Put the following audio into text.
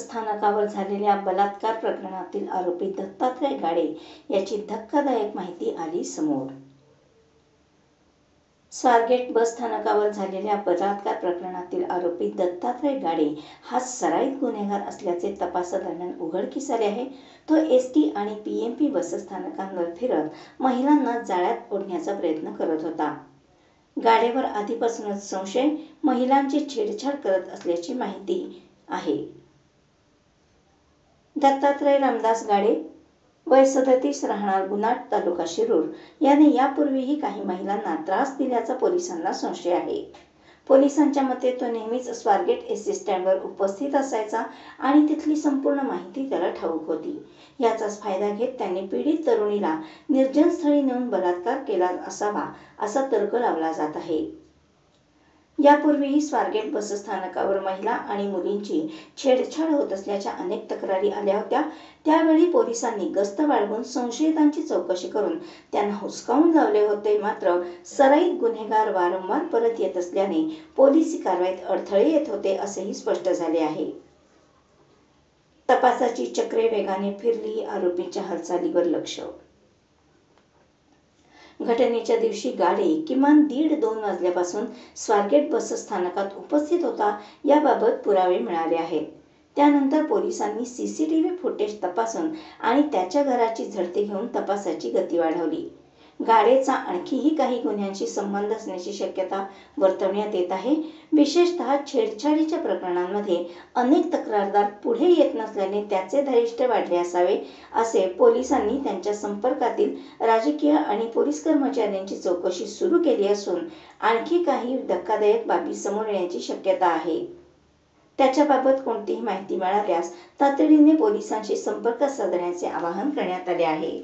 बसस्थानकावर झालेल्या बलात्कार प्रकरणातील आरोपी दत्तात्रय गाडे याची धक्कादायक माहिती आली समोर। स्वारगेट बसस्थानकावर झालेल्या बलात्कार प्रकरणातील आरोपी दत्तात्रय गाडे हा सराईत गुन्हेगार असल्याचे तपासादरम्यान उघडकीस आले आहे। तो एसटी आणि पीएमपी बसस्थानकांवर फिरत महिलांना जाळ्यात ओढण्याचा प्रयत्न करत होता। गाडेवर आधीपासूनच संशय, महिलांची छेडछाड करत असल्याची माहिती आहे। दत्तात्रय रामदास गाडे, वय 37, राहणार गुनाट, तालुका शिरूर, याने यापूर्वीही काही महिलांना त्रास दिल्याचा पोलिसांना संशय आहे। पोलिसांच्या मते तो नेहमीच स्वारगेट एसटी स्टँडवर उपस्थित असायचा आणि तिथली संपूर्ण माहिती त्याला ठाऊक होती। याचाच फायदा घेत त्यांनी पीडित तरुणीला निर्जन स्थळी नेऊन बलात्कार केला असावा असा तर्क लावला जात आहे। यापूर्वीही स्वारगेट बसस्थानकावर महिला आणि मुलींची छेडछाड होत असल्याच्या अनेक तक्रारी आल्या होत्या। त्यावेळी पोलिसांनी गस्त वाढवून संशयितांची चौकशी करून त्यांना हुसकावून लावले होते। मात्र सराईत गुन्हेगार वारंवार परत येत असल्याने पोलिसी कारवाईत अडथळे येत होते असेही स्पष्ट झाले आहे। तपासाची चक्रे वेगाने फिरली, आरोपींच्या हालचालीवर लक्ष। घटनेच्या दिवशी गाडे किमान 1:30-2 वाजल्यापासून स्वारगेट बसस्थानकात उपस्थित होता याबाबत पुरावे मिळाले आहेत। त्यानंतर पोलिसांनी सीसीटीव्ही फुटेज तपासून आणि त्याच्या घराची झडती घेऊन तपासाची गती वाढवली। गाडेचा आणखीही काही गुन्ह्यांशी संबंध असण्याची शक्यता वर्तवण्यात येत आहे। विशेषतः छेडछाडीच्या प्रकरणांमध्ये अनेक तक्रारदार पुढे येत नसल्याने त्याचे धारिष्ठ्य वाढले असावे असे पोलिसांनी त्यांच्या संपर्कातील राजकीय आणि पोलीस कर्मचाऱ्यांची चौकशी सुरू केली असून आणखी काही धक्कादायक बाबी समोर येण्याची शक्यता आहे। त्याच्याबाबत कोणतीही माहिती मिळाल्यास तातडीने पोलिसांशी संपर्क साधण्याचे आवाहन करण्यात आले आहे।